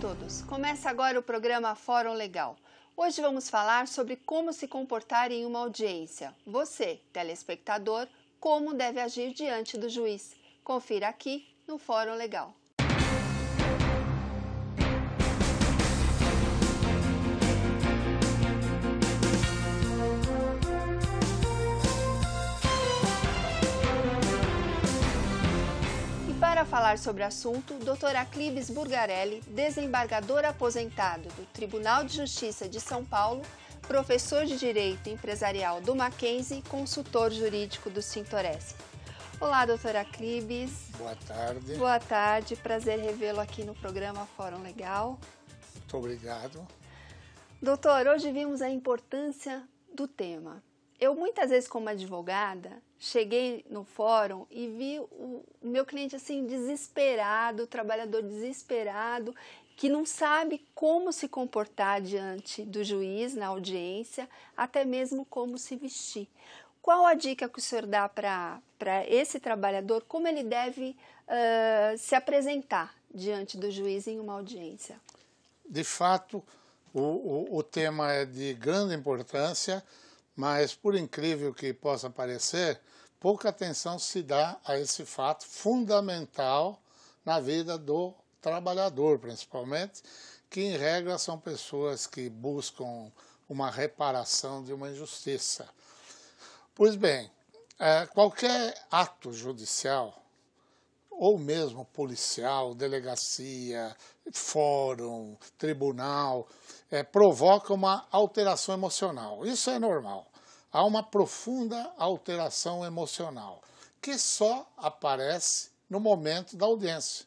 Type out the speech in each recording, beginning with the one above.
todos! Começa agora o programa Fórum Legal. Hoje vamos falar sobre como se comportar em uma audiência. Você, telespectador, como deve agir diante do juiz. Confira aqui no Fórum Legal. Para falar sobre o assunto, Dr. Aclibes Burgarelli, desembargador aposentado do Tribunal de Justiça de São Paulo, professor de Direito Empresarial do Mackenzie e consultor jurídico do Sintores. Olá, Dr. Aclibes. Boa tarde. Boa tarde, prazer revê-lo aqui no programa Fórum Legal. Muito obrigado. Doutor, hoje vimos a importância do tema. Eu, muitas vezes, como advogada, cheguei no fórum e vi o meu cliente assim desesperado, o trabalhador desesperado, que não sabe como se comportar diante do juiz na audiência, até mesmo como se vestir. Qual a dica que o senhor dá para esse trabalhador, como ele deve se apresentar diante do juiz em uma audiência? De fato, o tema é de grande importância, mas, por incrível que possa parecer, pouca atenção se dá a esse fato fundamental na vida do trabalhador, principalmente, que, em regra, são pessoas que buscam uma reparação de uma injustiça. Pois bem, qualquer ato judicial, ou mesmo policial, delegacia, fórum, tribunal, provoca uma alteração emocional. Isso é normal. Há uma profunda alteração emocional, que só aparece no momento da audiência.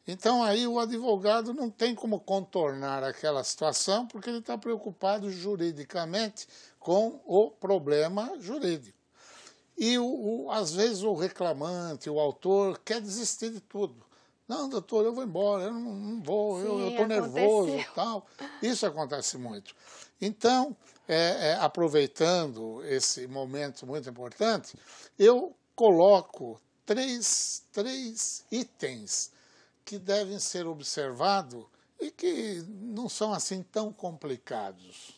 Então aí o advogado não tem como contornar aquela situação, porque ele está preocupado juridicamente com o problema jurídico. E às vezes o reclamante, o autor, quer desistir de tudo. Não, doutor, eu vou embora, eu não vou, eu estou nervoso e tal. Isso acontece muito. Então, aproveitando esse momento muito importante, eu coloco três itens que devem ser observados e que não são assim tão complicados.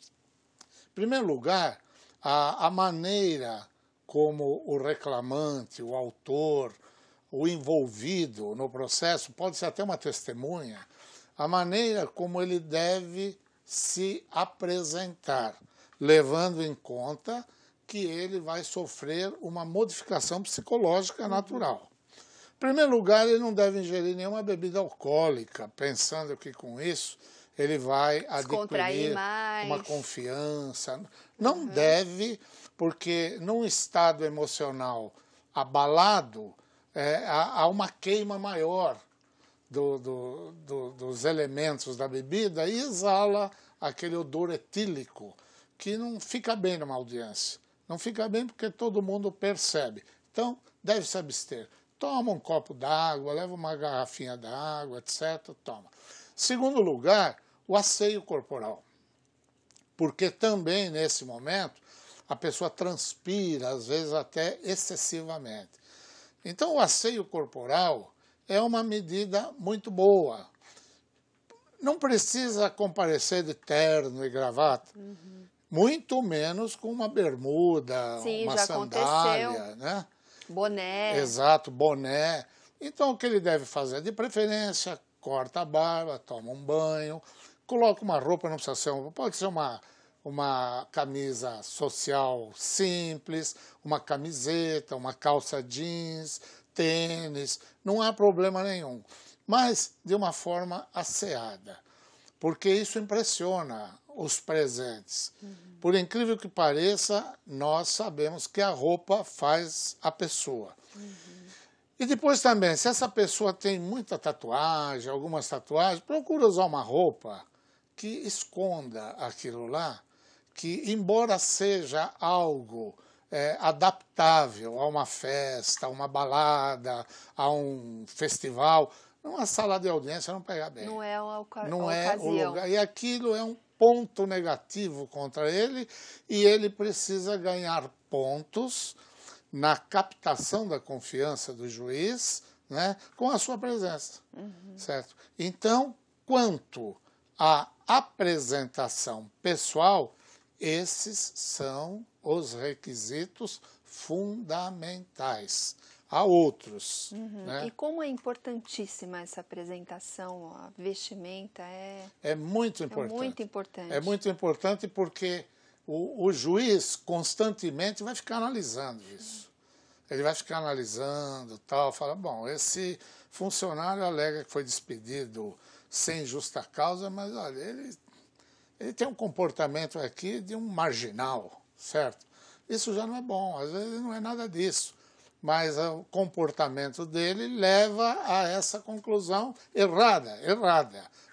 Em primeiro lugar, a maneira como o reclamante, o autor, o envolvido no processo, pode ser até uma testemunha, a maneira como ele deve se apresentar, levando em conta que ele vai sofrer uma modificação psicológica natural. Em primeiro lugar, ele não deve ingerir nenhuma bebida alcoólica, pensando que com isso ele vai adquirir uma confiança. Não deve, porque num estado emocional abalado, há uma queima maior dos elementos da bebida e exala aquele odor etílico que não fica bem numa audiência. Não fica bem porque todo mundo percebe. Então, deve se abster. Toma um copo d'água, leva uma garrafinha d'água, etc. Toma. Segundo lugar, o asseio corporal. Porque também, nesse momento, a pessoa transpira, às vezes até excessivamente. Então, o asseio corporal é uma medida muito boa. Não precisa comparecer de terno e gravata, muito menos com uma bermuda, uma sandália, né? Boné. Exato, boné. Então, o que ele deve fazer? De preferência, corta a barba, toma um banho, coloca uma roupa, não precisa ser pode ser uma camisa social simples, uma camiseta, uma calça jeans, tênis, não há problema nenhum. Mas de uma forma asseada, porque isso impressiona os presentes. Por incrível que pareça, nós sabemos que a roupa faz a pessoa. E depois também, se essa pessoa tem muita tatuagem, algumas tatuagens, procura usar uma roupa que esconda aquilo lá, que, embora seja algo adaptável a uma festa, a uma balada, a um festival, numa sala de audiência não pega bem. Não é uma não é ocasião. O lugar. E aquilo é um ponto negativo contra ele, e ele precisa ganhar pontos na captação da confiança do juiz, né, com a sua presença. Certo? Então, quanto à apresentação pessoal, esses são os requisitos fundamentais. Há outros. Né? E como é importantíssima essa apresentação, a vestimenta é muito importante. É muito importante. É muito importante porque o juiz constantemente vai ficar analisando isso. Ele vai ficar analisando, tal, fala, bom, esse funcionário alega que foi despedido sem justa causa, mas olha, ele tem um comportamento aqui de um marginal, certo? Isso já não é bom, às vezes não é nada disso. Mas o comportamento dele leva a essa conclusão errada.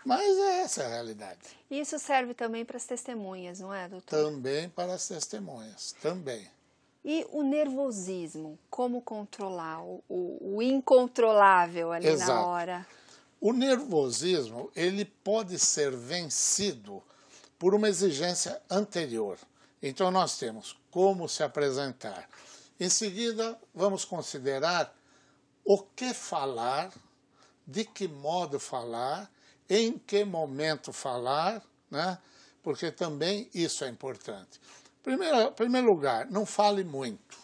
Mas essa é a realidade. Isso serve também para as testemunhas, não é, doutor? Também para as testemunhas, também. E o nervosismo, como controlar o incontrolável ali Exato. na hora? O nervosismo, ele pode ser vencido por uma exigência anterior. Então nós temos como se apresentar. Em seguida, vamos considerar o que falar, de que modo falar, em que momento falar, né? Porque também isso é importante. Em primeiro lugar, não fale muito.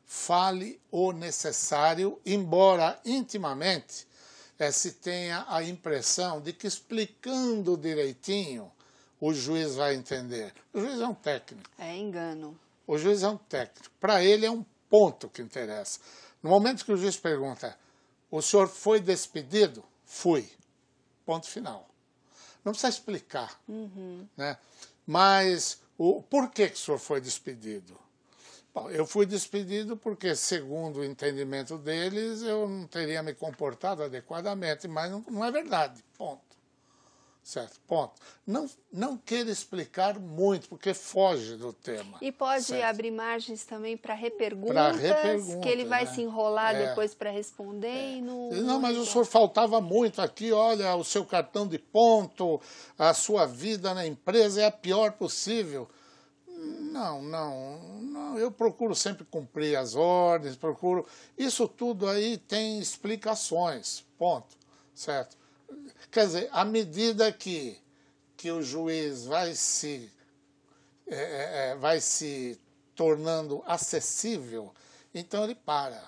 Fale o necessário, embora intimamente se tenha a impressão de que explicando direitinho o juiz vai entender. O juiz é um técnico. É engano. O juiz é um técnico. Para ele é um ponto que interessa. No momento que o juiz pergunta, o senhor foi despedido? Fui. Ponto final. Não precisa explicar. Né? Mas por que o senhor foi despedido? Bom, eu fui despedido porque, segundo o entendimento deles, eu não teria me comportado adequadamente, mas não é verdade. Ponto. Certo, ponto. Não queira explicar muito, porque foge do tema. E pode certo? Abrir margens também para reperguntas, que ele vai se enrolar depois para responder e não... Não, mas o senhor faltava muito aqui, olha, o seu cartão de ponto, a sua vida na empresa é a pior possível. Não, eu procuro sempre cumprir as ordens, procuro... Isso tudo aí tem explicações, ponto, certo? Quer dizer, à medida que o juiz vai se tornando acessível, então ele para.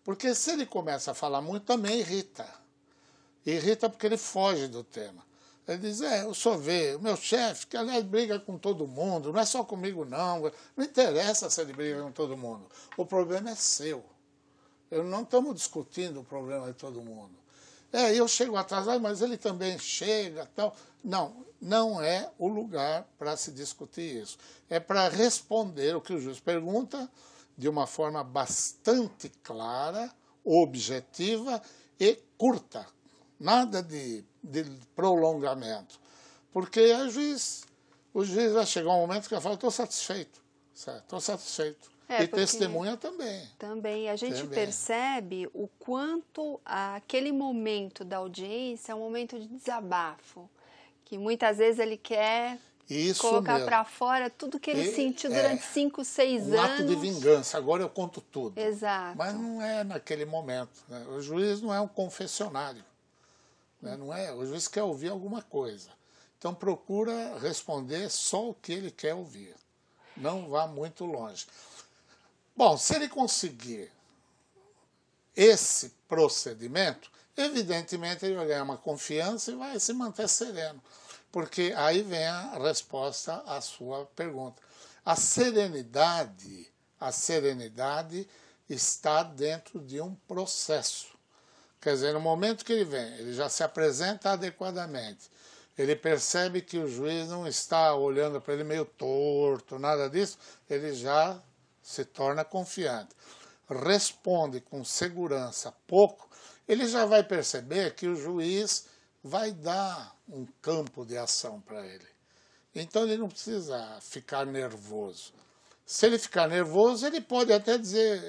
Porque se ele começa a falar muito, também irrita. Irrita porque ele foge do tema. Ele diz, o senhor vê, o meu chefe, que aliás briga com todo mundo, não é só comigo não interessa se ele briga com todo mundo. O problema é seu. Não estamos discutindo o problema de todo mundo. Eu chego atrasado, mas ele também chega, tal. Não é o lugar para se discutir isso. É para responder o que o juiz pergunta de uma forma bastante clara, objetiva e curta. Nada de prolongamento. Porque o juiz vai chegar um momento que vai falar, estou satisfeito. Estou satisfeito. E testemunha também. Também. A gente percebe o quanto aquele momento da audiência é um momento de desabafo. Que muitas vezes ele quer colocar para fora tudo que ele sentiu durante 5, 6 anos. Um ato de vingança. Agora eu conto tudo. Exato. Mas não é naquele momento. Né? O juiz não é um confessionário. Né? Não é. O juiz quer ouvir alguma coisa. Então procura responder só o que ele quer ouvir. Não vá muito longe. Bom, se ele conseguir esse procedimento, evidentemente ele vai ganhar uma confiança e vai se manter sereno. Porque aí vem a resposta à sua pergunta. A serenidade está dentro de um processo. Quer dizer, no momento que ele vem, ele já se apresenta adequadamente. Ele percebe que o juiz não está olhando para ele meio torto, nada disso, ele já se torna confiante. Responde com segurança pouco, ele já vai perceber que o juiz vai dar um campo de ação para ele. Então ele não precisa ficar nervoso. Se ele ficar nervoso, ele pode até dizer,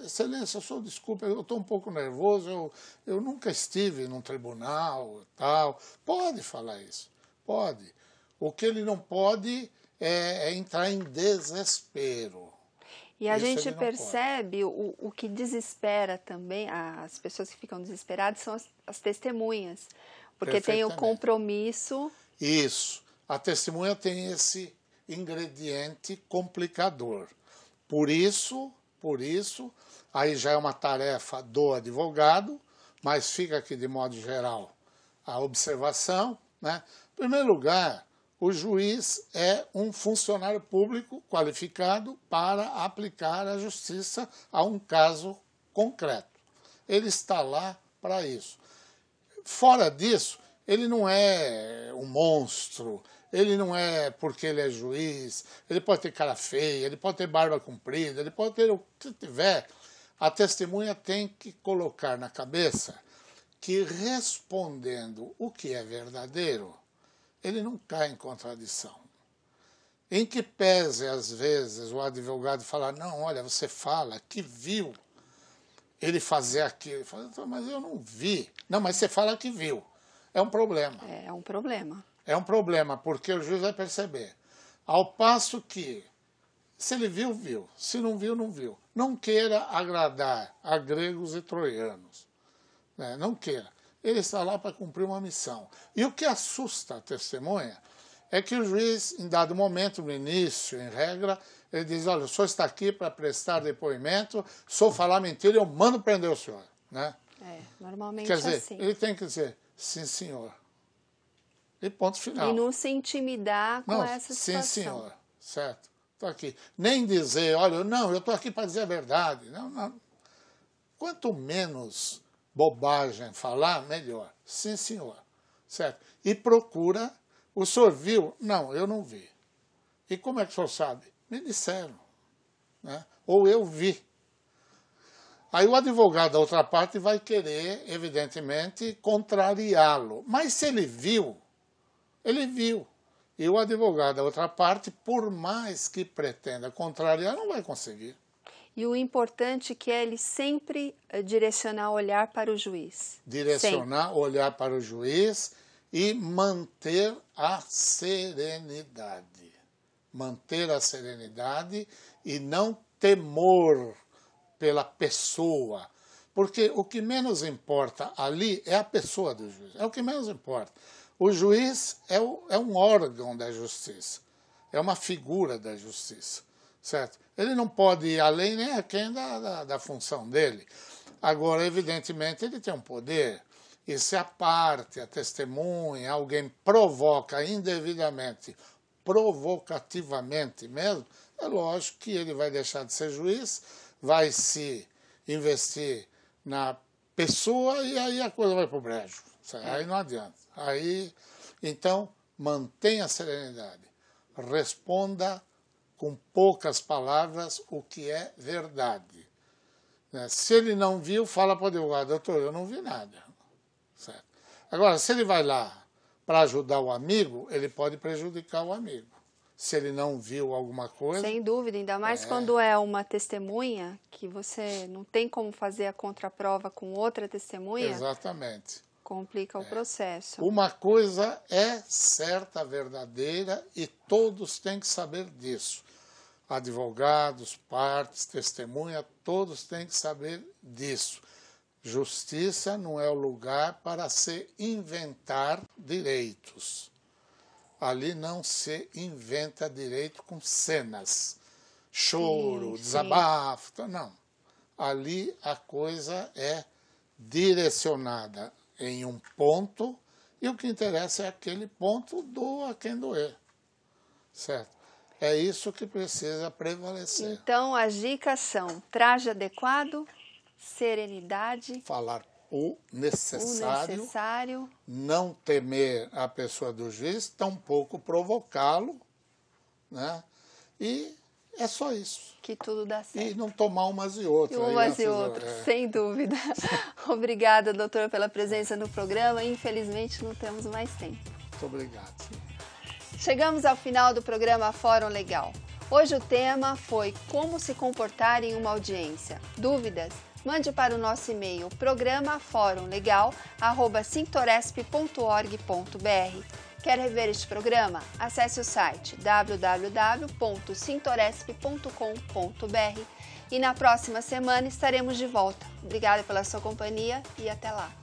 excelência, desculpa, eu estou um pouco nervoso, eu nunca estive num tribunal, tal. Pode falar isso, pode. O que ele não pode é entrar em desespero. E a gente percebe o que desespera também, as pessoas que ficam desesperadas são as testemunhas, porque tem o compromisso. Isso, a testemunha tem esse ingrediente complicador. Por isso, aí já é uma tarefa do advogado, mas fica aqui de modo geral a observação, né? Em primeiro lugar, o juiz é um funcionário público qualificado para aplicar a justiça a um caso concreto. Ele está lá para isso. Fora disso, ele não é um monstro, ele não é porque ele é juiz, ele pode ter cara feia, ele pode ter barba comprida, ele pode ter o que tiver. A testemunha tem que colocar na cabeça que respondendo o que é verdadeiro, ele não cai em contradição. Em que pese, às vezes, o advogado falar, não, olha, você fala que viu ele fazer aquilo. Ele fala, mas eu não vi. Não, mas você fala que viu. É um problema. É um problema. É um problema, porque o juiz vai perceber. Ao passo que, se ele viu, viu. Se não viu, não viu. Não queira agradar a gregos e troianos. Né? Não queira. Ele está lá para cumprir uma missão. E o que assusta a testemunha é que o juiz, em dado momento, no início, em regra, ele diz, olha, o senhor está aqui para prestar depoimento, se eu falar mentira, eu mando prender o senhor. Né? Normalmente quer dizer, assim. Ele tem que dizer, sim, senhor. E ponto final. E não se intimidar com essa situação. Sim, senhor. Certo. Estou aqui. Nem dizer, olha, não, eu estou aqui para dizer a verdade. Não. Quanto menos bobagem falar, melhor. Sim, senhor. Certo? E procura, o senhor viu? Não, eu não vi. E como é que o senhor sabe? Me disseram. Né? Ou eu vi. Aí o advogado da outra parte vai querer, evidentemente, contrariá-lo. Mas se ele viu, ele viu. E o advogado da outra parte, por mais que pretenda contrariar, não vai conseguir. E o importante que é ele sempre direcionar o olhar para o juiz. Direcionar o olhar para o juiz e manter a serenidade. Manter a serenidade e não temor pela pessoa. Porque o que menos importa ali é a pessoa do juiz. É o que menos importa. O juiz é um órgão da justiça. É uma figura da justiça. Certo? Ele não pode ir além nem aquém da função dele. Agora, evidentemente, ele tem um poder. E se a parte, a testemunha, alguém provoca indevidamente, provocativamente mesmo, é lógico que ele vai deixar de ser juiz, vai se investir na pessoa e aí a coisa vai para o brejo. Aí não adianta. Aí, então, mantenha a serenidade. Responda com poucas palavras o que é verdade. Se ele não viu, fala para o advogado, doutor, eu não vi nada. Certo? Agora, se ele vai lá para ajudar o amigo, ele pode prejudicar o amigo. Se ele não viu alguma coisa... Sem dúvida, ainda mais quando é uma testemunha, que você não tem como fazer a contraprova com outra testemunha. Exatamente. Complica o processo. Uma coisa é certa, verdadeira, e todos têm que saber disso. Advogados, partes, testemunha, todos têm que saber disso. Justiça não é o lugar para se inventar direitos. Ali não se inventa direito com cenas, choro, desabafo, não. Ali a coisa é direcionada em um ponto e o que interessa é aquele ponto, doa quem doer. Certo? É isso que precisa prevalecer. Então, as dicas são traje adequado, serenidade, falar o necessário, não temer a pessoa do juiz, tampouco provocá-lo, né? E é só isso. Que tudo dá certo. E não tomar umas e outras. Umas e outras, sem dúvida. Obrigada, doutor, pela presença no programa. Infelizmente, não temos mais tempo. Muito obrigado. Chegamos ao final do programa Fórum Legal. Hoje o tema foi como se comportar em uma audiência. Dúvidas? Mande para o nosso e-mail programaforumlegal@sintoresp.org.br. Quer rever este programa? Acesse o site www.sintoresp.com.br e na próxima semana estaremos de volta. Obrigada pela sua companhia e até lá!